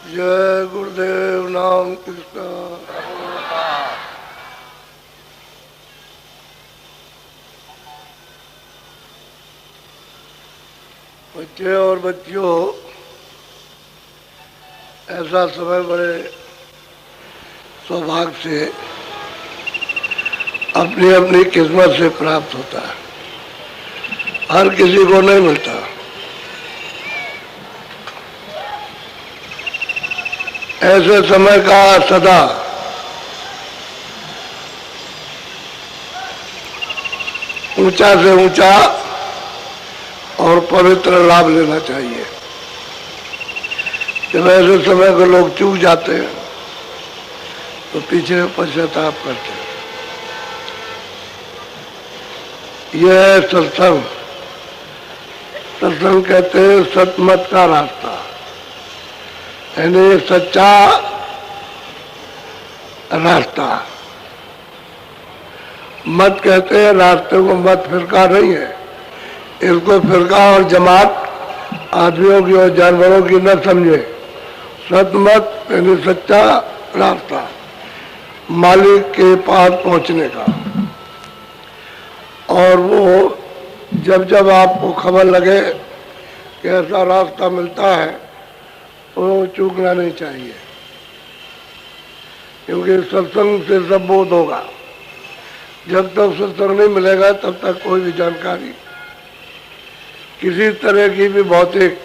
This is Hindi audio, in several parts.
जय गुरुदेव नाम कृष्ण। बच्चे और बच्चियों, ऐसा समय बड़े सौभाग्य से अपनी अपनी किस्मत से प्राप्त होता है, हर किसी को नहीं मिलता। ऐसे समय का सदा ऊंचा से ऊंचा और पवित्र लाभ लेना चाहिए। जब ऐसे समय को लोग चूक जाते हैं तो पीछे पश्चाताप करते हैं। यह है सत्संग। सत्संग कहते हैं सतमत का रास्ता, यानी सच्चा रास्ता। मत कहते हैं रास्ते को, मत फिरका नहीं है। इसको फिरका और जमात आदमियों की और जानवरों की न समझे। सतमत यानी सच्चा रास्ता, मालिक के पास पहुंचने का। और वो जब जब आपको खबर लगे कि ऐसा रास्ता मिलता है तो चूकना नहीं चाहिए, क्योंकि सत्संग से सब बोध होगा। जब तक सत्संग नहीं मिलेगा तब तक कोई भी जानकारी किसी तरह की भी भौतिक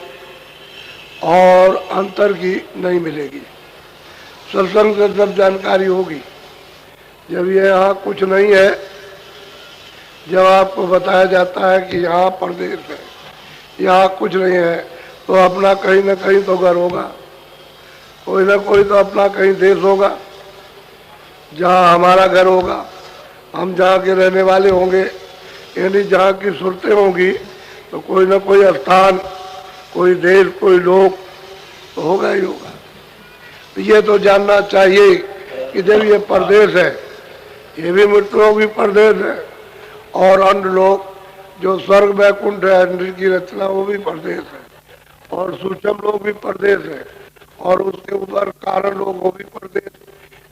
और अंतर की नहीं मिलेगी। सत्संग से सब जानकारी होगी। जब ये यहाँ कुछ नहीं है, जब आपको बताया जाता है कि यहाँ परदेश है, यहाँ कुछ नहीं है, तो अपना कहीं ना कहीं तो घर होगा, कोई ना कोई तो अपना कहीं देश होगा जहाँ हमारा घर होगा, हम जहाँ के रहने वाले होंगे, यानी जहाँ की सुरतें होंगी तो कोई ना कोई स्थान, कोई देश, कोई लोग तो होगा ही होगा। तो ये तो जानना चाहिए कि जब ये परदेश है, ये भी मृत्युओं की परदेश है, और अन्य लोग जो स्वर्ग वैकुंठ है, इंद्र की रचना, वो भी परदेश है, और सूक्ष्म लोग भी परदेश है, और उसके ऊपर कारण लोग वो भी परदेश।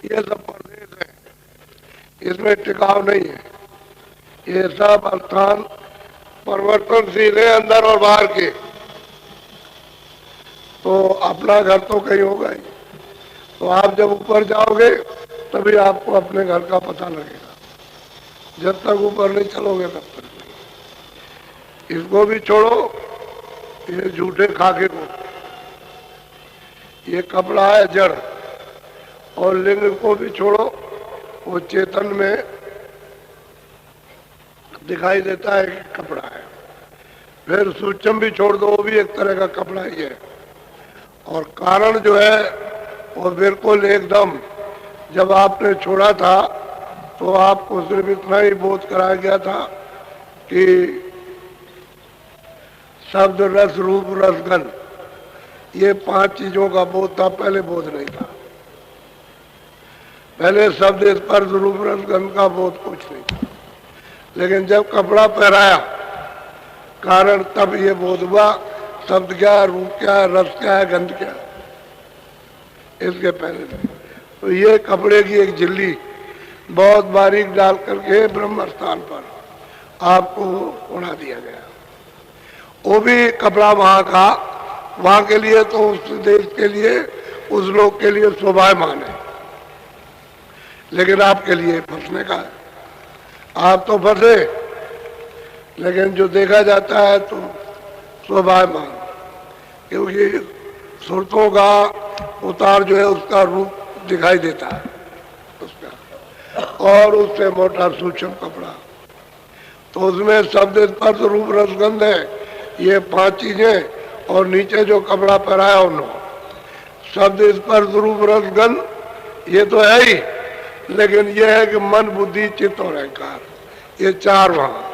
ये सब परदेश है, इसमें टिकाव नहीं है। ये सब स्थान परिवर्तनशील है, अंदर और बाहर के। तो अपना घर तो कहीं होगा ही। तो आप जब ऊपर जाओगे तभी आपको अपने घर का पता लगेगा। जब तक ऊपर नहीं चलोगे तब तक नहीं। इसको भी छोड़ो, ये झूठे खाके को। ये कपड़ा है जड़, और लिंग को भी छोड़ो, वो चेतन में दिखाई देता है कि कपड़ा है। फिर सूक्ष्म भी छोड़ दो, वो भी एक तरह का कपड़ा ही है। और कारण जो है वो बिल्कुल एकदम, जब आपने छोड़ा था तो आपको सिर्फ इतना ही बोध कराया गया था कि शब्द, रस, रूप, रसगंध, ये 5 चीजों का बोध था। पहले बोध नहीं था। पहले शब्द, स्पर्श, रूप, रसगंध का बोध कुछ नहीं था। लेकिन जब कपड़ा पहनाया कारण, तब ये बोध हुआ शब्द क्या है, रूप क्या है, रस क्या है, गंध क्या है। इसके पहले नहीं। तो ये कपड़े की एक झिल्ली बहुत बारीक डाल करके ब्रह्म स्थान पर आपको उड़ा दिया गया। वो भी कपड़ा वहां का, वहां के लिए तो, उस देश के लिए, उस लोग के लिए शोभायमान है, लेकिन आपके लिए फंसने का है। आप तो फंसे, लेकिन जो देखा जाता है तो शोभायमान, क्योंकि सुरतों का उतार जो है उसका रूप दिखाई देता है उसका, और उससे मोटा सूक्ष्म कपड़ा। तो उसमें शब्द, स्पर्श, रूप, रसगंध है, ये 5 चीजें, और नीचे जो कपड़ा पहनाया उन्होंने, शब्द, स्पर्श, रूप, रसगंध, ये तो है ही, लेकिन ये है कि मन, बुद्धि, चित्त और अहंकार, ये 4 वहां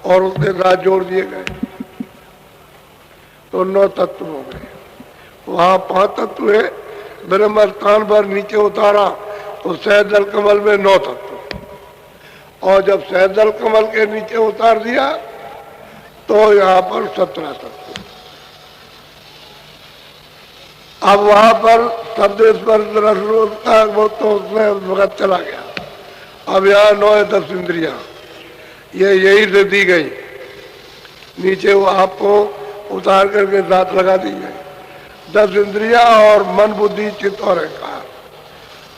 और उसके साथ जोड़ दिए गए, तो 9 तत्व हो गए। वहां 5 तत्व है। ब्रह्म स्थान पर नीचे उतारा तो सहजल कमल में 9 तत्व, और जब सहजल कमल के नीचे उतार दिया तो यहाँ पर 17 तत्व। अब वहां पर शब्द स्पर्श रस का वो तो उसमें वक्त चला गया। अब यहाँ 9 है 10 इंद्रियां, ये यही से दी गई, नीचे वो आपको उतार करके दांत लगा दी गई। 10 इंद्रियां और मन बुद्धि चित्त और अहंकार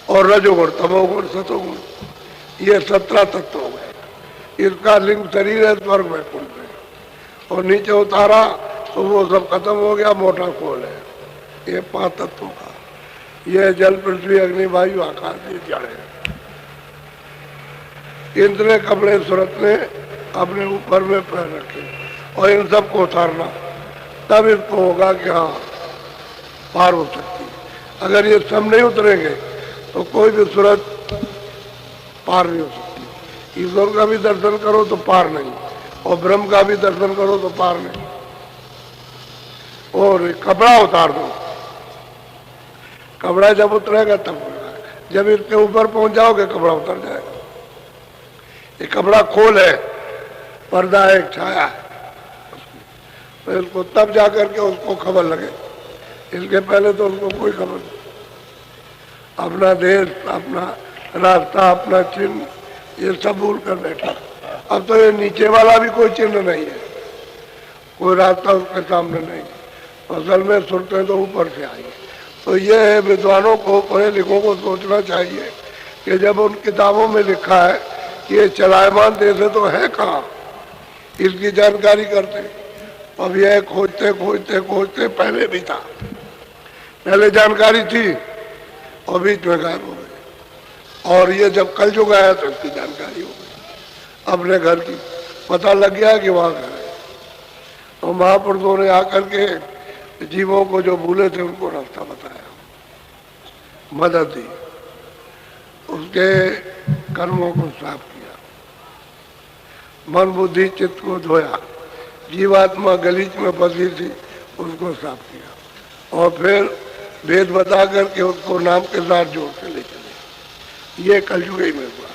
और रजोगुण तमोगुण सतोगुण, ये 17 तत्व हो गए। इसका लिंग शरीर है स्वर्ग में कुंड में, और नीचे उतारा तो वो सब खत्म हो गया, मोटा खोल है। ये 5 तत्वों का, ये जल पृथ्वी अग्नि वायु आकाश, ये जड़ है। इतने कपड़े सूरत ने अपने ऊपर में पहन रखे और इन सबको उतारना, तब इसको होगा कि हाँ पार हो सकती। अगर ये सब नहीं उतरेंगे तो कोई भी सूरत पार नहीं हो सकती। ईश्वर का भी दर्शन करो तो पार नहीं, और ब्रह्म का भी दर्शन करो तो पार नहीं। और कपड़ा उतार दो, कपड़ा जब उतरेगा तब होगा, जब इसके ऊपर पहुंच जाओगे कपड़ा उतर जाएगा। ये कपड़ा खोल है, पर्दा है, एक छाया है, तो इसको तब जाकर के उसको खबर लगे, इसके पहले तो उसको कोई खबर नहीं। अपना देश, अपना रास्ता, अपना चिन्ह, ये सब भूल कर बैठा। अब तो ये नीचे वाला भी कोई चिन्ह नहीं है, कोई रास्ता उसके सामने नहीं। असल में सुनते तो ऊपर से आई। तो ये है विद्वानों को, पढ़े लिखों को सोचना चाहिए कि जब उन किताबों में लिखा है कि ये चलायमान देश है तो है कहाँ, इसकी जानकारी करते। अब यह खोजते खोजते खोजते पहले भी था, पहले जानकारी थी और बीच में गायब हो गई। और ये जब कल जो गया तो इसकी जानकारी हो गई, अपने घर की पता लग गया कि वहाँ घर है। तो महापुरुषों ने आकर के जीवों को जो भूले थे उनको रास्ता बताया, मदद दी, उसके कर्मों को साफ किया, मन बुद्धि चित्त को धोया, जीवात्मा गलीच में फंसी थी उसको साफ किया, और फिर वेद बता करके उसको नाम के साथ जोड़ के ले चले। ये कलयुग ही में हुआ,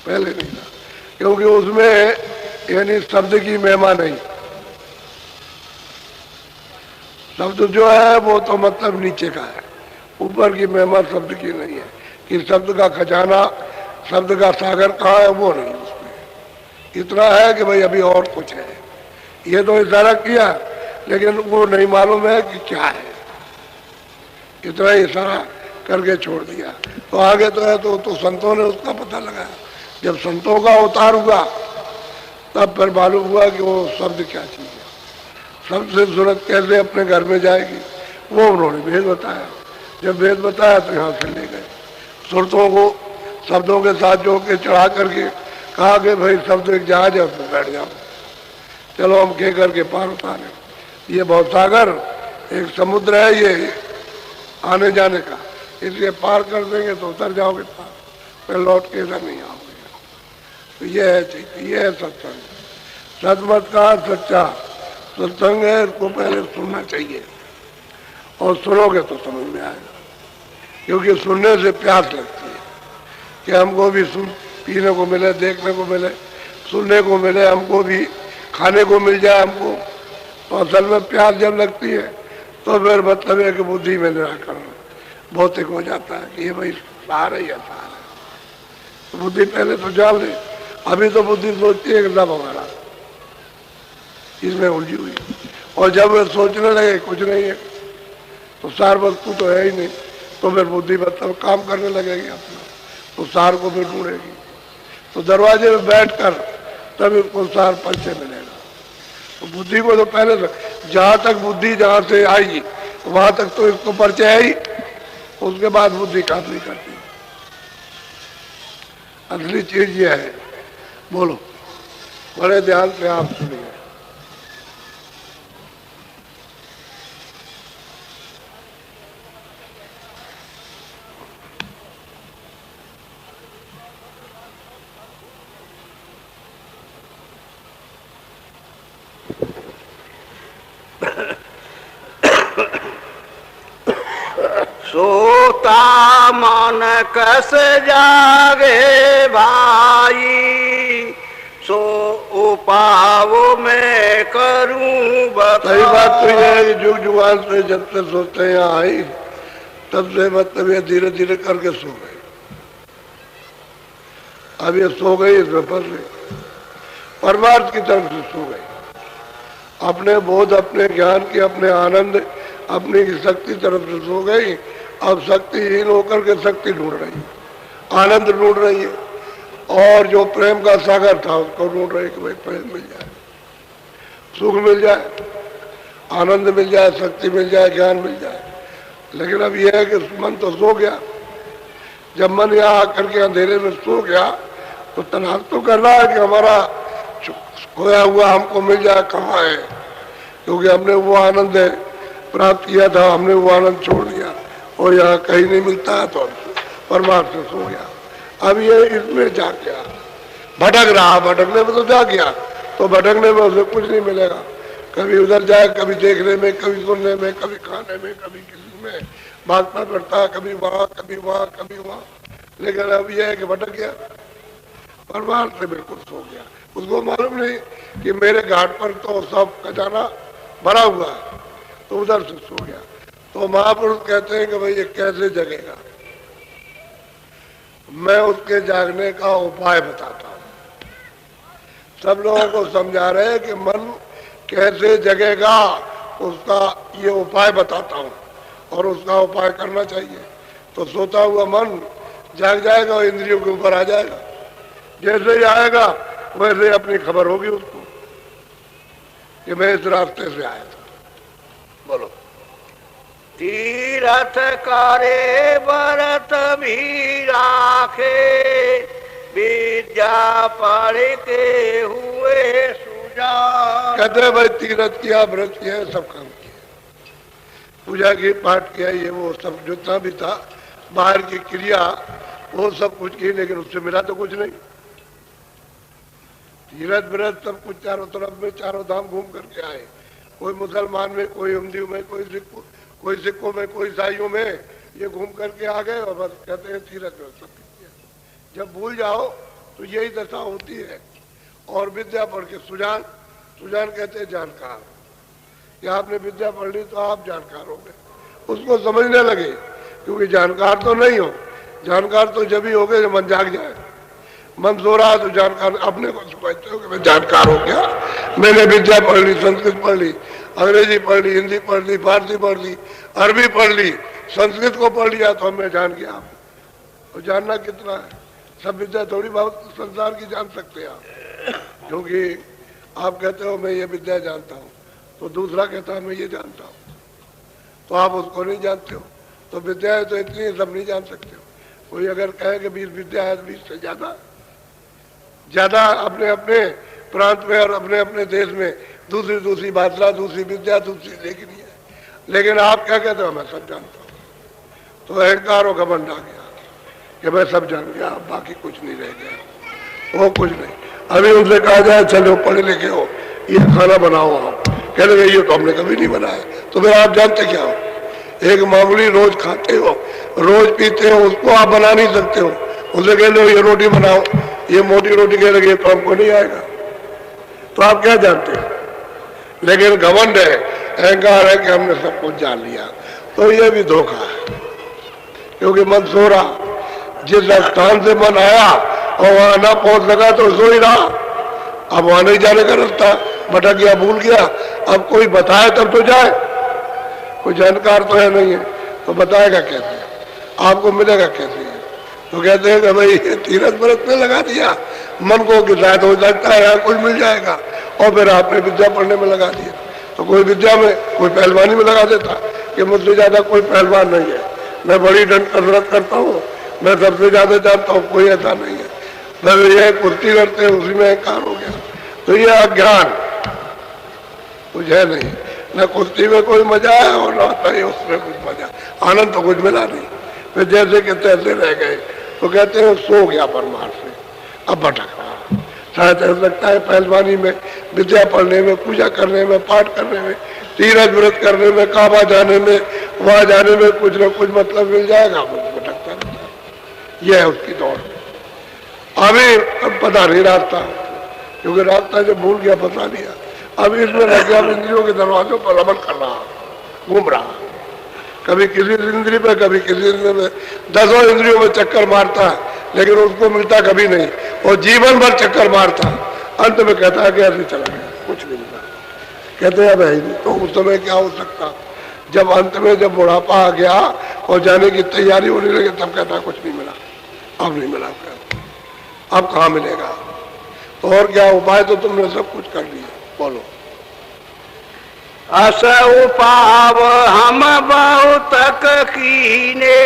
पहले नहीं था, क्योंकि उसमें यानी शब्द की महिमा नहीं। शब्द जो है वो तो मतलब नीचे का है, ऊपर की महिमा शब्द की नहीं है। कि शब्द का खजाना, शब्द का सागर कहाँ है वो नहीं उसमें। इतना है कि भाई अभी और कुछ है, ये तो इशारा किया लेकिन वो नहीं मालूम है कि क्या है, इतना इशारा करके छोड़ दिया। तो आगे तो है तो संतों ने उसका पता लगाया। जब संतों का अवतार हुआ तब फिर मालूम हुआ कि वो शब्द क्या चीज है, शब्द से सूरत कैसे अपने घर में जाएगी, वो उन्होंने वेद बताया। जब वेद बताया तो यहाँ से ले गए सुरतों को, शब्दों के साथ जोड़ के चढ़ा करके कहा कि भाई शब्द एक जहाज है उसमें बैठ जाओ, चलो हम कह करके पार उतारे। ये बहुत सागर एक समुद्र है ये आने जाने का, इसलिए पार कर देंगे तो उतर जाओगे पार, फिर लौट के इधर नहीं आओगे। तो ये है चीज, ये है सत्संग। सतमत का सच्चा सत्संग है, इसको पहले सुनना चाहिए और सुनोगे तो समझ में आएगा। क्योंकि सुनने से प्यास लगती है कि हमको भी सुन पीने को मिले, देखने को मिले, सुनने को मिले, हमको भी खाने को मिल जाए हमको। तो असल में प्यास जब लगती है तो फिर मतलब है कि बुद्धि में निराकरण भौतिक हो जाता है कि ये भाई सार है या सार है। तो बुद्धि पहले तो जान ले, अभी तो बुद्धि सोचती है एकदम हमारा इसमें उलझी हुई, और जब वे सोचने लगे कुछ नहीं है तो सार वस्तु तो है ही नहीं, तो फिर बुद्धि मतलब काम करने लगेगी अपना, तो सार को फिर ढूंढेगी। तो दरवाजे में बैठकर तब इसको सार परिचय मिलेगा। तो बुद्धि को तो पहले जहां तक बुद्धि जहां से आई वहां तक तो इसको परिचय है ही, उसके बाद बुद्धि काम नहीं करती। असली चीज ये है। बोलो, बड़े ध्यान से आप सुनिए। सोता मन कस जागे भाई, सो उपावो मैं करूं बता। सही बात तो यह है कि जुग जुगान से जब से सोचते हैं यहाँ आई तब से मतलब ये धीरे धीरे करके सो गई। अब ये सो गई इसमें फंस गई, परमार्थ की तरफ से सो गई। अपने बोध, अपने ज्ञान की, अपने आनंद, अपनी शक्ति तरफ से सो गई। अब शक्तिहीन होकर के शक्ति ढूंढ रही है, आनंद ढूंढ रही है, और जो प्रेम का सागर था उसको ढूंढ रही कि भाई प्रेम मिल जाए, सुख मिल जाए, आनंद मिल जाए, शक्ति मिल जाए, ज्ञान मिल जाए। लेकिन अब यह है कि मन तो सो गया। जब मन यहाँ आकर के अंधेरे में सो गया तो तलाश तो कर रहा है कि हमारा खोया हुआ हमको मिल जाए, कहाँ है, क्योंकि हमने वो आनंद प्राप्त किया था, हमने वो आनंद छोड़ दिया और यहाँ कहीं नहीं मिलता है, तो परमार्थ से सो गया। अब ये इसमें जाग गया, भटक रहा, भटकने में तो जाग गया, तो भटकने में उसे कुछ नहीं मिलेगा। कभी उधर जाए, कभी देखने में, कभी सुनने में, कभी खाने में, कभी किसी में भागना पड़ता है, कभी वहाँ, कभी वहाँ, कभी वहाँ। लेकिन अब यह है कि भटक गया, परमार्थ से बिल्कुल सो गया। उसको मालूम नहीं कि मेरे घाट पर तो सब खजाना भरा हुआ है, तो उधर से सो गया। तो महापुरुष कहते हैं कि भाई ये कैसे जगेगा। मैं उसके जागने का उपाय बताता हूँ। सब लोगों को समझा रहे हैं कि मन कैसे जगेगा, उसका ये उपाय बताता हूँ और उसका उपाय करना चाहिए। तो सोता हुआ मन जाग जाएगा और इंद्रियों के ऊपर आ जाएगा। जैसे ही आएगा वैसे अपनी खबर होगी उसको कि मैं इस रास्ते से आया था। बोलो। तीरथ करे व्रत भी राखे, विद्या पढ़ के हुए सुजान। कहते हैं भाई तीरथ किया, व्रत किया, सब काम किया, पूजा की, पाठ किया, ये वो सब जितना भी था बाहर की क्रिया वो सब कुछ की, लेकिन उससे मिला तो कुछ नहीं। तीरथ व्रत सब कुछ चारों तरफ में, चारों धाम घूम करके आए। कोई मुसलमान में, कोई हिंदू में, कोई सिखों में, कोई ईसाइयों में, ये घूम करके आ गए और बस कहते हैं तीरथ व्रत सब किया। जब भूल जाओ तो यही दशा होती है। और विद्या पढ़ के सुजान, सुजान कहते हैं जानकार। या आपने विद्या पढ़ ली तो आप जानकार हो गए, उसको समझने लगे, क्योंकि जानकार तो नहीं हो। जानकार तो जब ही हो गए जब मन जाग जाए। मन सो रहा तो जानकार अपने को समझते हो कि मैं जानकार हो गया, मैंने विद्या पढ़ ली, संस्कृत पढ़ ली, अंग्रेजी पढ़ ली, हिंदी पढ़ ली, फारसी पढ़ ली, अरबी पढ़ ली, संस्कृत को पढ़ लिया तो मैं जान गया। तो जानना कितना है, सब विद्या थोड़ी बहुत संसार की जान सकते हैं आप। क्योंकि आप कहते हो मैं ये विद्या जानता हूँ, तो दूसरा कहता है मैं ये जानता हूँ, तो आप उसको नहीं जानते हो। तो विद्या है तो इतनी सब नहीं जान सकते हो। कोई अगर कहे कि 20 विद्या है तो 20 से ज्यादा अपने अपने प्रांत में और अपने अपने देश में दूसरी दूसरी भाषा, दूसरी विद्या, दूसरी लेखनी है। लेकिन आप क्या कहते हो मैं सब जानता हूँ, तो अहंकार और घमंड आ गया कि मैं सब जान गया, बाकी कुछ नहीं रह गया, वो कुछ नहीं। अभी उनसे कहा जाए चलो पढ़े लिखे हो, ये खाना बनाओ, आप कह लगे ये तो हमने कभी नहीं बनाया, तो फिर आप जानते क्या हो। एक मामूली रोज खाते हो, रोज पीते हो, उसको आप बना नहीं सकते हो। उनसे कह लो ये रोटी बनाओ, ये मोटी रोटी कह लगे तो हमको नहीं आएगा, तो आप क्या जानते हो। लेकिन घमंड है, अहंकार है कि हमने सब कुछ जान लिया, तो ये भी धोखा है। क्योंकि मन सो रहा, जिस स्थान से मन आया और वहां ना पहुंच लगा तो सो ही रहा। अब वहां नहीं जाने का रास्ता, भटक गया, भूल गया। अब कोई बताए तब तो जाए, कोई जानकार तो है नहीं है, तो बताएगा कैसे, आपको मिलेगा कैसे। तो कहते हैं कि भाई तीरथ व्रत में लगा दिया मन को कि शायद हो सकता है यहाँ कुछ मिल जाएगा, और फिर आपने विद्या पढ़ने में लगा दिया। तो कोई विद्या में, कोई पहलवानी में लगा देता कि मुझसे ज्यादा कोई पहलवान नहीं है, मैं बड़ी कसरत करता हूँ, मैं सबसे ज्यादा जानता हूँ, कोई ऐसा नहीं है। मैं ये कुश्ती करते हैं उसी में अहंकार हो गया। तो ये अज्ञान कुछ है नहीं, न कुश्ती में कोई मजा है और न उसमें कुछ मजा, आनंद तो कुछ मिला नहीं। फिर जैसे के तैसे रह गए। तो कहते हैं सो गया परमार्थ से, अब भटक रहा। शायद ऐसा लगता है पहलवानी में, विद्या पढ़ने में, पूजा करने में, पाठ करने में, तीरथ व्रत करने में, काबा जाने में, वहां जाने में कुछ न कुछ मतलब मिल जाएगा, भटकता रहता है। यह है उसकी दौड़। अभी पता नहीं रास्ता, क्योंकि रास्ता जो भूल गया पता नहीं है। अब इसमें लग गया, इंद्रियों के दरवाजों पर रमन कर रहा, घूम रहा, कभी किसी इंद्रिय पे कभी किसी इंद्रिय में, 10 इंद्रियों में चक्कर मारता है, लेकिन उसको मिलता कभी नहीं, और जीवन भर चक्कर मारता है। अंत में कहता है कि ऐसे चला गया, कुछ नहीं मिला। कहते हैं भाई, तो उस समय क्या हो सकता, जब अंत में जब बुढ़ापा आ गया और जाने की तैयारी होने लगी, तब कहता कुछ नहीं मिला, अब नहीं मिला, अब कहाँ मिलेगा। तो और क्या उपाय, तो तुमने सब कुछ कर लिया, बोलो। अस उपाव हम बहुत कीने,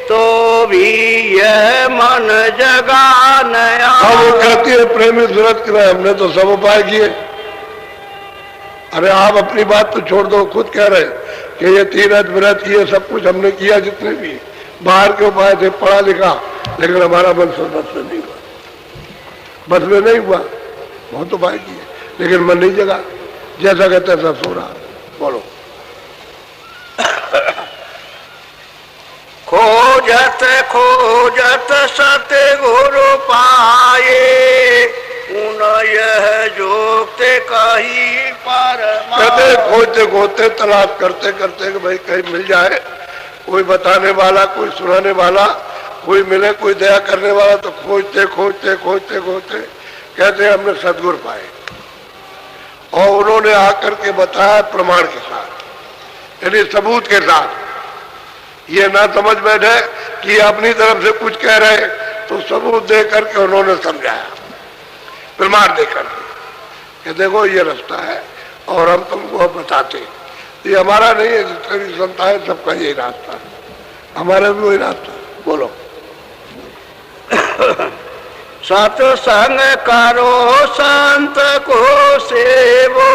तो भी यह मन जगा नया। वो कहती है प्रेमी सूरत के, हमने तो सब उपाय किए। अरे आप अपनी बात तो छोड़ दो, खुद कह रहे कि ये तीरथ व्रत ये सब कुछ हमने किया, जितने भी बाहर के उपाय थे, पढ़ा लिखा, लेकिन हमारा मन बस में नहीं हुआ, बस में नहीं हुआ। बहुत उपाय किए, लेकिन मन नहीं जगा, जैसा कहते हैं सब सो रहा। बोलो। खोजत खोजत सतगुरु पाए, उन यह जोगते कहीं पर। कहते खोजते खोजते तलाश करते करते कि भाई कहीं मिल जाए, कोई बताने वाला, कोई सुनाने वाला, कोई मिले, कोई दया करने वाला। तो खोजते खोजते खोजते खोजते कहते हमने सदगुरु पाए, और उन्होंने आकर के बताया प्रमाण के साथ, यानी सबूत के साथ। ये ना समझ बैठे कि अपनी तरफ से कुछ कह रहे, तो सबूत दे करके उन्होंने समझाया, प्रमाण दे करके कि देखो ये रास्ता है, और हम तुमको बताते। ये हमारा नहीं है, जितने भी संता है सबका यही रास्ता है, हमारा भी वही रास्ता है। बोलो। सत्संग करो संत को सेवो,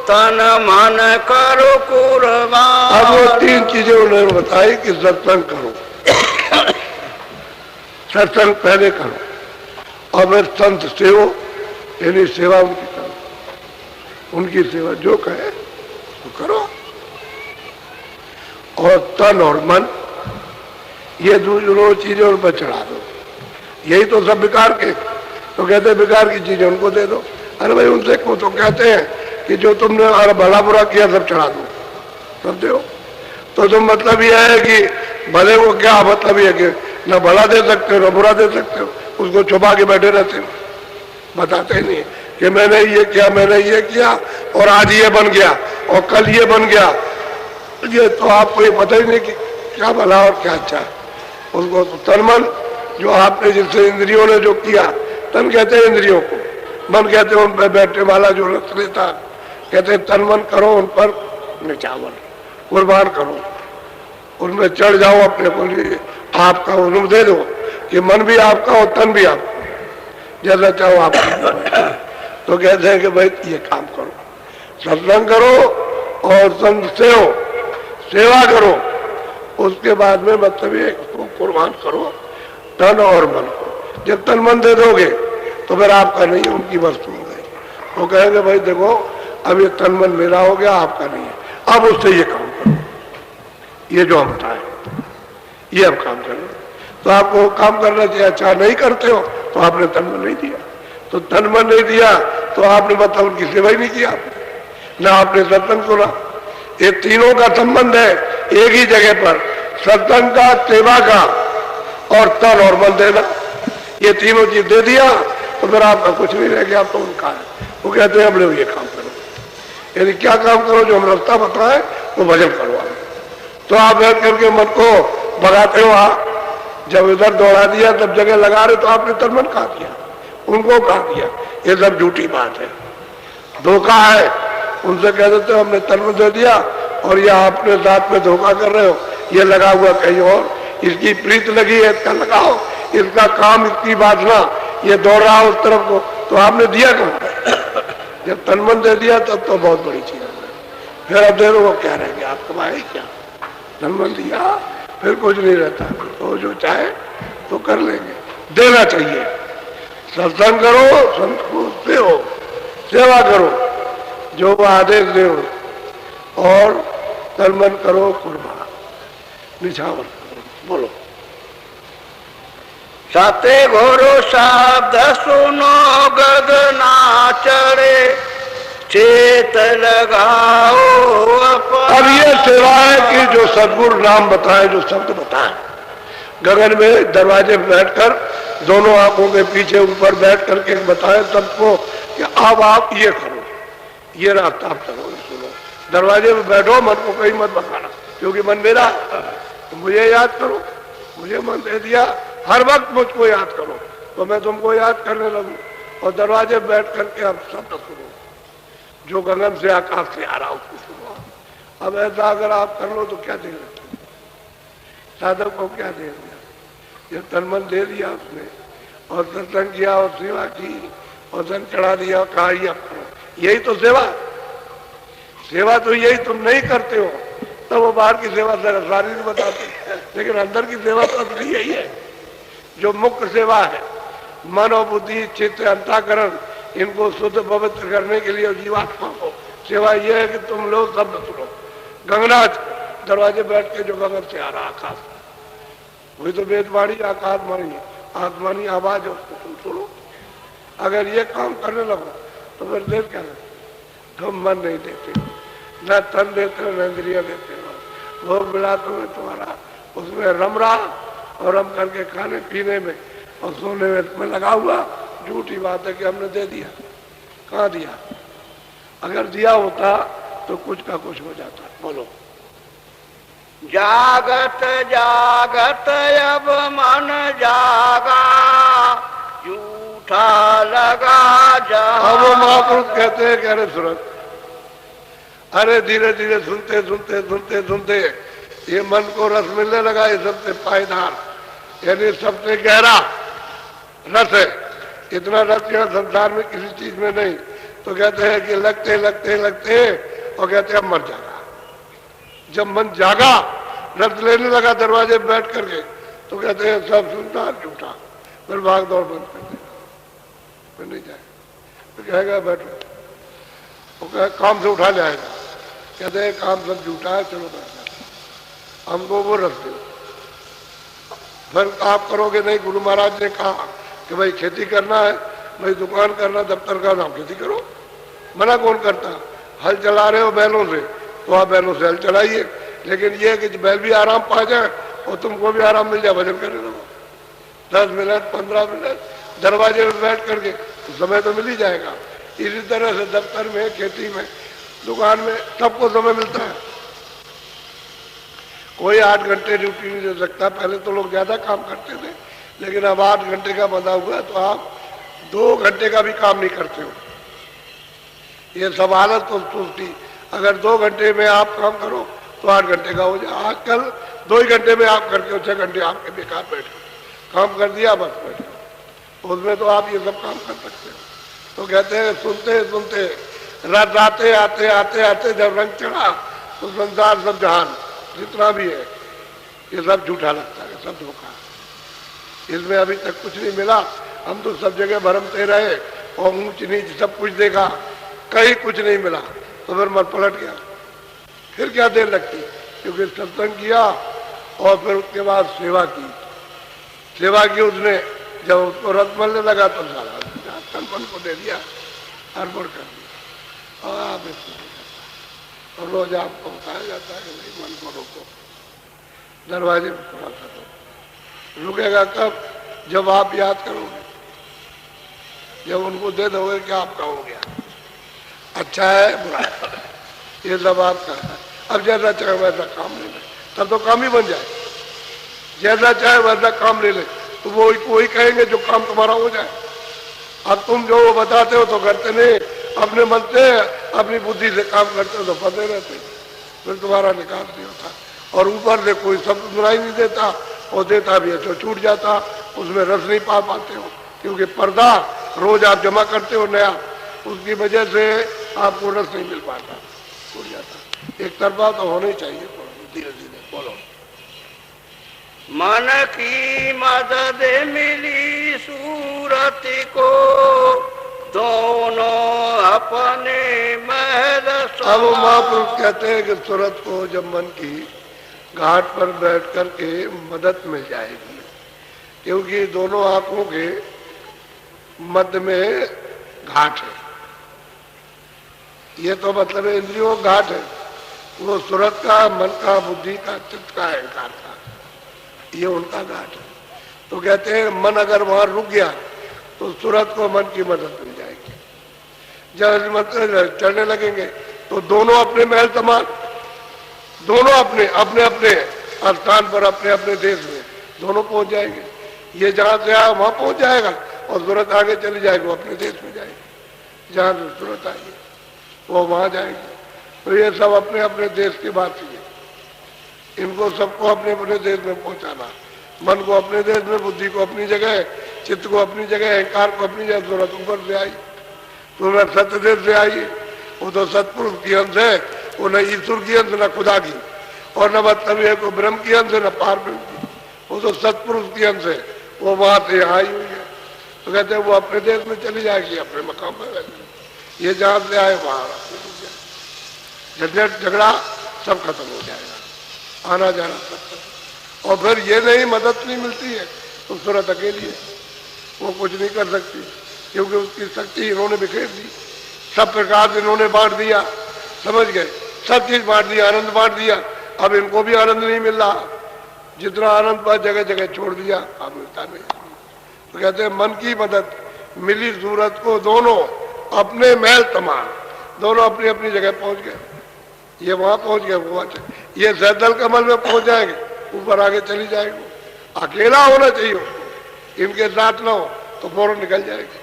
तन मन करो कुर्बान। अब वो 3 चीजें उन्होंने बताई कि सत्संग करो, सत्संग पहले करो, और फिर संत सेवो, यानी सेवा उनकी करो, उनकी सेवा जो कहे तो करो। और तन और मन, ये दोनों चीजें उन पर चढ़ा दो। यही तो सब बेकार के, तो कहते हैं बेकार की चीजें उनको दे दो। अरे भाई उनसे को तो कहते हैं कि जो तुमने अरे भला बुरा किया सब चढ़ा दो, सब दो। तो तुम मतलब ये है कि भले को क्या मतलब ये है कि न भला दे सकते हो न बुरा दे सकते हो, उसको छुपा के बैठे रहते हो, बताते ही नहीं कि मैंने ये किया, मैंने ये किया, और आज ये बन गया और कल ये बन गया। ये तो आपको ये पता ही नहीं कि क्या भला और क्या अच्छा है। उसको तो तन मन, जो आपने जिससे इंद्रियों ने जो किया, तन कहते हैं इंद्रियों को, मन कहते हैं उन पर बैठने वाला जो रख लेता। कहते हैं तन मन करो उन पर निछावर, कुर्बान करो, उनमें चढ़ जाओ अपने को लिए। आपका उन्हें दे दो कि मन भी आपका और तन भी आपका, जैसा चाहो आप। तो कहते हैं कि भाई ये काम करो, सत्संग करो और संत सेवा करो। उसके बाद में मतलब ये कुर्बान करो तन और मन को। जब तन मन दे दोगे तो फिर आपका नहीं, उनकी वस्तु हो गई। वो कहेंगे भाई देखो अब ये तन मन मेरा हो गया, आपका नहीं है, अब उससे ये काम करो, ये जो हम बताए ये अब काम करो। तो आपको काम करना चाहिए। अच्छा नहीं करते हो तो आपने तन मन नहीं दिया, तो तन मन नहीं दिया तो आपने मतलब उनकी सेवा ही नहीं किया, ना आपने सत्संग सुना। ये तीनों का संबंध है एक ही जगह पर, सत्संग का, सेवा का और तन और मन देना। ये तीनों चीज दे दिया तो फिर आपका कुछ नहीं रह गया, आप तो उनका है। वो कहते हैं हमने ये काम करो, यानी क्या काम करो, जो हम रास्ता बताए वो भजन करो आप। तो आप बैठ करके मन को भगाते हो, जब इधर दौड़ा दिया तब जगह लगा रहे तो आपने तन मन खा दिया, उनको खा दिया। ये सब झूठी बात है, धोखा है। उनसे कह देते हो हमने तन मन दे दिया और ये आपने साथ में धोखा कर रहे हो, ये लगा हुआ कहीं और, इसकी प्रीत लगी है इसका लगाओ, इसका काम इसकी वासना ये दौड़ रहा उस तरफ को, तो आपने दिया कहाँ? जब तन मन दे दिया तब तो बहुत बड़ी चीज है। फिर अब देखो वो क्या रह गया, आप कमाए क्या? तन मन दिया फिर कुछ नहीं रहता, तो जो चाहे तो कर लेंगे, देना चाहिए। सत्संग करो, संत को सेवो, सेवा करो, जो आदेश दे, और तन मन करो कुर्बान, निछावर करो। बोलो साते घोरो शब्द सुनो गगना चढ़े चेत लगाओ अब ये सेवा है कि जो सदगुरु नाम बताए, जो शब्द बताए, गगन में दरवाजे में बैठकर दोनों आंखों के पीछे ऊपर बैठ करके बताए सबको कि अब आप ये करो, ये रास्ता आप चलो, सुनो। दरवाजे में बैठो, मन को कहीं मत बताना, क्योंकि मन मेरा, तो मुझे याद करो, मुझे मन दे दिया, हर वक्त मुझको याद करो, तो मैं तुमको याद करने लगूं। और दरवाजे में बैठ करके आप शब्द सुनो, जो गगन से आकाश से आ रहा उसको सुनो। अब ऐसा अगर आप कर लो तो क्या दे रहे, साधक को क्या दे दिया, ये तन मन दे दिया उसने, और सत्संग किया और सेवा की और धन चढ़ा दिया, कहा ये करो, यही तो सेवा। सेवा तो यही तुम नहीं करते हो, तो वो बाहर की सेवा सारी नहीं बताते, लेकिन अंदर की सेवा तो असली यही है, जो मुख्य सेवा है। मन और बुद्धि, चित्त, अंतःकरण, इनको शुद्ध पवित्र करने के लिए जीवात्मा को सेवा यह है कि तुम लोग शब्द सुनो। गंगनाथ दरवाजे बैठ के जो गगन से आ रहा आकाश, वही तो वेदवाणी आकाशवाणी आसमानी आवाज है, उसको तुम सुनो। अगर ये काम करने लगो तो फिर देर क्या लगे, तुम मन नहीं देते, न तन देते हो, न इंद्रिया देते हो, भोग मिला तुम्हें तुम्हारा उसमें रम रहा, और रम करके खाने पीने में और सोने में लगा हुआ। झूठी बात है कि हमने दे दिया, कहाँ दिया? अगर दिया होता तो कुछ का कुछ हो जाता। बोलो। जागत जागत अब मन जागा, झूठा लगा जा। अब वो महापुरुष कहते हैं कि अरे सूरत, अरे धीरे धीरे सुनते सुनते सुनते सुनते ये मन को रस मिलने लगा, ये सबसे पायदार यानी सबसे गहरा रस है। इतना रस यहाँ संसार में किसी चीज में नहीं। तो कहते हैं कि लगते लगते लगते और कहते हैं अब मन जागा। जब मन जागा, रस लेने लगा दरवाजे में बैठ करके, तो कहते हैं सब सुनता झूठा, फिर भाग दौड़ बंद कर देगा, फिर नहीं जाएगा, फिर कहेगा बैठो, वो कहे काम से उठा जाएगा, कहते हैं काम सब झूठा है, चलो बैठ जाओ, हमको वो रस दो। फिर आप करोगे नहीं। गुरु महाराज ने कहा कि भाई खेती करना है, भाई दुकान करना, दफ्तर का नाम, खेती करो, मना कौन करता? हल चला रहे हो बैलों से, तो आप बैलों से हल चलाइए, लेकिन ये कि बैल भी आराम पा जाए और तुमको भी आराम मिल जाए, भजन करने लगो। 10 मिनट 15 मिनट दरवाजे में बैठ करके तो समय तो मिल ही जाएगा। इसी तरह से दफ्तर में, खेती में, दुकान में सबको समय मिलता है। कोई 8 घंटे ड्यूटी नहीं दे सकता। पहले तो लोग ज्यादा काम करते थे, लेकिन अब 8 घंटे का बंधा हुआ तो आप 2 घंटे का भी काम नहीं करते हो। ये सब हालत तो सोचती, अगर 2 घंटे में आप काम करो तो 8 घंटे का हो जाए। आजकल 2 ही घंटे में आप करके 6 घंटे आपके बेकार बैठे, काम कर दिया बस बैठे, उसमें तो आप ये सब काम कर सकते हो। तो कहते हैं सुनते सुनते रात आते आते आते आते जब रंग चढ़ा तो संसार सब जहान जितना भी है ये सब झूठा लगता है, सब धोखा। इसमें अभी तक कुछ नहीं मिला। हम तो सब जगह भरमते रहे और ऊंच नीच सब कुछ देखा, कहीं कुछ नहीं मिला, तो फिर मन पलट गया। फिर क्या देर लगती, क्योंकि सत्संग किया और फिर उसके बाद सेवा की। सेवा की उसने, जब उसको रस मिलने लगा तो सारा तन मन को दे दिया, अर्पण कर दिया। और आप इसको रोज आपको बताया जाता है कि नहीं, मन को रोको, दरवाजे में थोड़ा सा तो रुकेगा कब? जब आप याद करोगे, जब उनको दे दोगे कि आपका हो गया, अच्छा है बुरा है, ये सब आपका है। अब जैसा चाहे वैसा काम ले ले, तब तो काम ही बन जाए। जैसा चाहे वैसा काम ले ले तो वो वही कहेंगे जो काम तुम्हारा हो जाए। अब तुम जो वो बताते हो तो करते नहीं, अपने मन से अपनी बुद्धि से काम करते हो तो फंसे रहते, फिर तुम्हारा निकाल नहीं होता। और ऊपर से कोई शब्द सुनाई नहीं देता, और देता भी है तो छूट जाता, उसमें रस नहीं पा पाते हो, क्योंकि पर्दा रोज आप जमा करते हो नया, उसकी वजह से आपको रस नहीं मिल पाता, छूट जाता। एक तरफा तो होना ही चाहिए, धीरे धीरे बोलो। मन की मदद मिली सूरत को, दोनों अपने महल। अब महापुरुष कहते हैं कि सूरत को जब मन की घाट पर बैठ कर के मदद मिल जाएगी, क्योंकि दोनों आंखों के मध्य में घाट है। ये तो मतलब इंद्रियों का घाट है, वो सूरत का, मन का, बुद्धि का, चित्त का, अहंकार का, ये उनका घाट है। तो कहते हैं मन अगर वहां रुक गया तो सूरत को मन की मदद मिल जाएगी। जब मतलब चढ़ने लगेंगे तो दोनों अपने महल समान, दोनों अपने अपने अपने स्थान पर, अपने अपने देश में दोनों पहुंच जाएंगे। ये जहां से आया वहां पहुंच जाएगा और सूरत आगे चली जाएगी, वो अपने देश में जाएगी। जहां से सूरत आएगी वो वहां जाएगी। तो ये सब अपने अपने देश की बात ही है। इनको सबको अपने अपने देश में पहुंचाना, मन को अपने देश में, बुद्धि को अपनी जगह, चित्त को अपनी जगह, अहंकार को अपनी जगह। सूरत ऊपर से आई, सूरत सत्य देश से आई, वो तो सतपुरुष की अंश है, वो न ईश्वर की अंश न खुदा की, और न मतलब है को ब्रह्म की अंश है न पार ब्रह्म की, वो तो सतपुरुष की अंश है, वो वहां से यहाँ आई हुई है। तो कहते हैं वो अपने देश में चली जाएगी, अपने मकाम पर। ये जहां से आए वहां झंझट झगड़ा सब खत्म हो जाएगा, आना जाना सब खत्म। और फिर ये नहीं मदद नहीं मिलती है तो सूरत अकेली है, वो कुछ नहीं कर सकती, क्योंकि उसकी शक्ति इन्होंने बिखेर दी, सब प्रकार से इन्होंने बांट दिया, समझ गए, सब चीज बांट दिया, आनंद बांट दिया। अब इनको भी आनंद नहीं मिल रहा, जितना आनंद पर जगह जगह छोड़ दिया, अब मिलता नहीं। तो कहते हैं मन की मदद मिली सूरत को, दोनों अपने महल समान, दोनों अपनी अपनी जगह पहुंच गए। ये वहां पहुंच गए, वो ये जैदल कमल में पहुंच जाएंगे, ऊपर आगे चली जाएगी। अकेला होना चाहिए उसको, इनके साथ ना हो तो फौरन निकल जाएगी,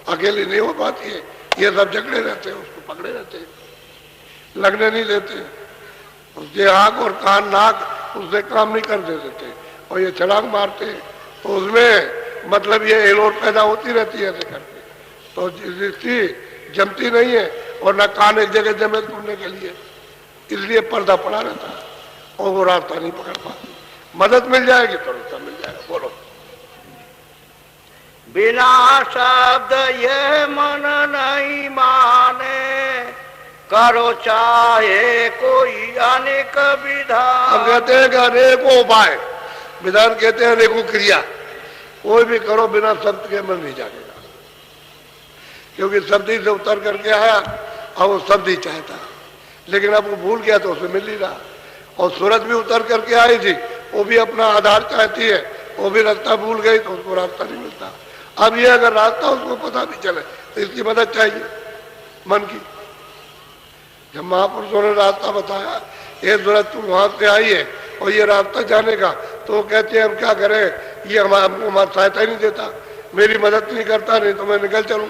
अकेली नहीं हो पाती है। ये सब झगड़े रहते हैं, उसको पकड़े रहते हैं, लगने नहीं देते, उसके आंख और कान नाक उससे काम नहीं कर देते, और ये छलांग मारते हैं तो उसमें मतलब ये एलोर पैदा होती रहती है ऐसे करके, तो जिसकी जमती नहीं है, और न कान एक जगह जमे सुनने के लिए, इसलिए पर्दा पड़ा रहता है और वो रास्ता नहीं पकड़ पाती। मदद मिल जाएगी तो रास्ता मिल जाएगा। बोलो। बिना शब्द ये मन नहीं माने, करो चाहे कोई अनेक विधान। हम कहते हैं कि अनेकों उपाय, विधान कहते हैं अनेकों क्रिया, कोई भी करो बिना शब्द के मन नहीं जाएगा, क्योंकि शब्द ही से उतर करके आया, अब वो शब्द ही चाहता, लेकिन अब वो भूल गया तो उसे मिल ही रहा। और सूरत भी उतर करके आई थी, वो भी अपना आधार चाहती है, वो भी रास्ता भूल गई तो उसको रास्ता नहीं मिलता। अब ये अगर रास्ता उसको पता नहीं चले तो इसकी मदद चाहिए मन की। जब महापुरुषों ने रास्ता बताया, ये सूरत तू वहां से आई है और ये रास्ता जाने का, तो वो कहते हैं हम क्या करें, ये हमारी सहायता ही नहीं देता, मेरी मदद नहीं करता, नहीं तो मैं निकल चलूं।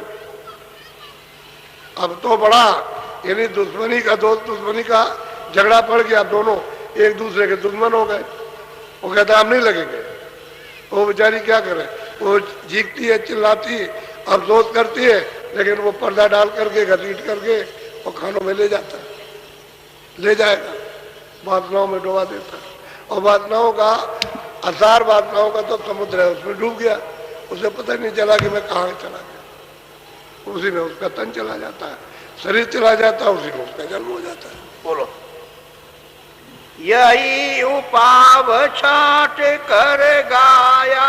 अब तो बड़ा यानी दुश्मनी का दोस्त दुश्मनी का झगड़ा पड़ गया, दोनों एक दूसरे के दुश्मन हो गए। वो कहता हम नहीं लगेंगे, वो बेचारी क्या करे, वो जीतती है, चिल्लाती है, अफसोस करती है, लेकिन वो पर्दा डाल करके घसीट करके और खानों में ले जाता है, ले जाएगा, वासनाओं में डुबा देता है। और वासनाओं का असार, वासनाओं का तो समुद्र है, उसमें डूब गया, उसे पता नहीं चला कि मैं कहाँ चला गया। उसी में उसका तन चला जाता है, शरीर चला जाता है, उसी में उसका जन्म हो जाता है। बोलो। यही उपाव छाट कर गाया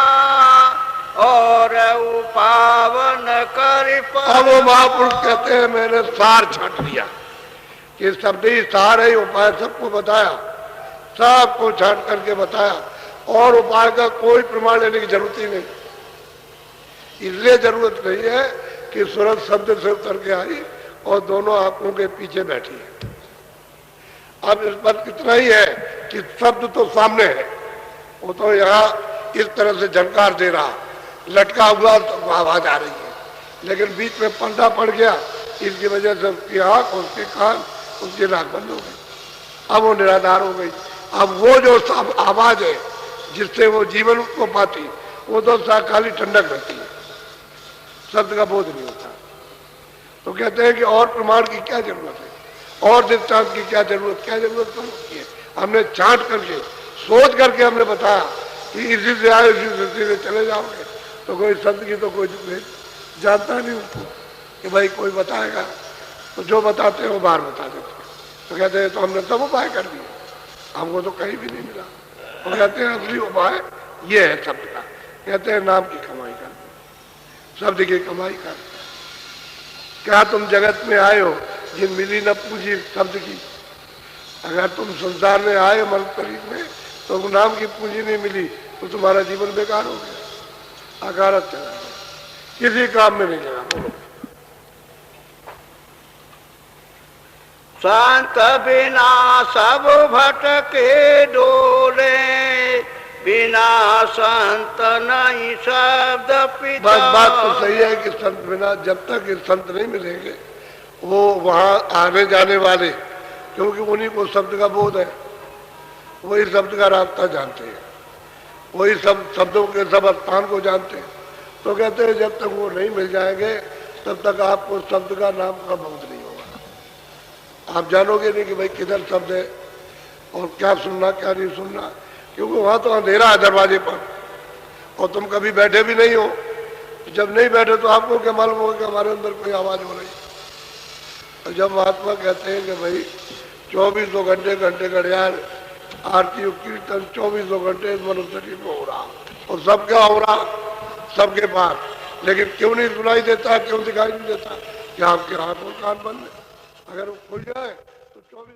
और उपावन कर। अब वो महापुरुष कहते हैं मैंने सार छाट दिया, कि शब्द ही सार है, उपाय सबको बताया, सबको छाट करके बताया, और उपाय का कोई प्रमाण लेने की जरूरत ही नहीं। इसलिए जरूरत नहीं है कि सूरत शब्द से उतर के आई और दोनों आंखों के पीछे बैठी है। अब इस पर इतना ही है कि शब्द तो सामने है, वो तो यहाँ इस तरह से झनकार दे रहा, लटका हुआ तो आवाज आ रही है, लेकिन बीच में पर्दा पड़ गया, इसकी वजह से उसकी आंख, उसके कान, उसकी नाक बंद हो गई, अब वो निराधार हो गई। अब वो जो आवाज है जिससे वो जीवन उसको पाती, वो तो खाली ठंडक रहती है, शब्द का बोध नहीं होता। तो कहते हैं कि और प्रमाण की क्या जरूरत है, और दृष्टांत की क्या जरूरत तो होती है। हमने छांट करके सोच करके हमने बताया कि इसी से आए इसी से चले जाओगे, तो कोई संत की तो कोई जानता नहीं उसको कि भाई कोई बताएगा, तो जो बताते हैं वो बाहर बता देते हैं। तो कहते हैं तो हमने सब उपाय कर दिए, हमको तो कहीं भी नहीं मिला। तो कहते हैं असली उपाय ये है शब्द का, कहते हैं नाम की कमाई करते, शब्द की कमाई करते। क्या तुम जगत में आए हो जिन मिली न पूंजी शब्द की? अगर तुम संसार में आए मनुष्य शरीर में तो नाम की पूंजी नहीं मिली तो तुम्हारा जीवन बेकार हो गया, अकारत चला गया, किसी काम में नहीं लगा। बोलो संत बिना सब भटके डोले, बिना संत नहीं शब्द पिता। बस बात तो सही है कि संत बिना, जब तक संत नहीं मिलेंगे वो वहां आने जाने वाले, क्योंकि उन्हीं को शब्द का बोध है, वही शब्द का रास्ता जानते हैं, वही सब शब्दों के सब स्थान को जानते हैं। तो कहते हैं जब तक वो नहीं मिल जाएंगे तब तक आपको शब्द का नाम का बोध नहीं होगा। आप जानोगे नहीं कि भाई किधर शब्द है और क्या सुनना क्या नहीं सुनना, क्योंकि वहां तो अंधेरा है दरवाजे पर और तुम कभी बैठे भी नहीं हो। जब नहीं बैठे तो आपको क्या मालूम होगा कि हमारे अंदर कोई आवाज हो रही। और जब महात्मा कहते हैं कि भाई 24 घंटे घंटे घड़ियाल आरती कीर्तन 24 घंटे मनुष्य शरीर में हो रहा, और सब क्या हो रहा सबके पास, लेकिन क्यों नहीं सुनाई देता, क्यों दिखाई नहीं देता? कि आपके हाथ और कान बंद है, अगर वो खुल जाए तो 24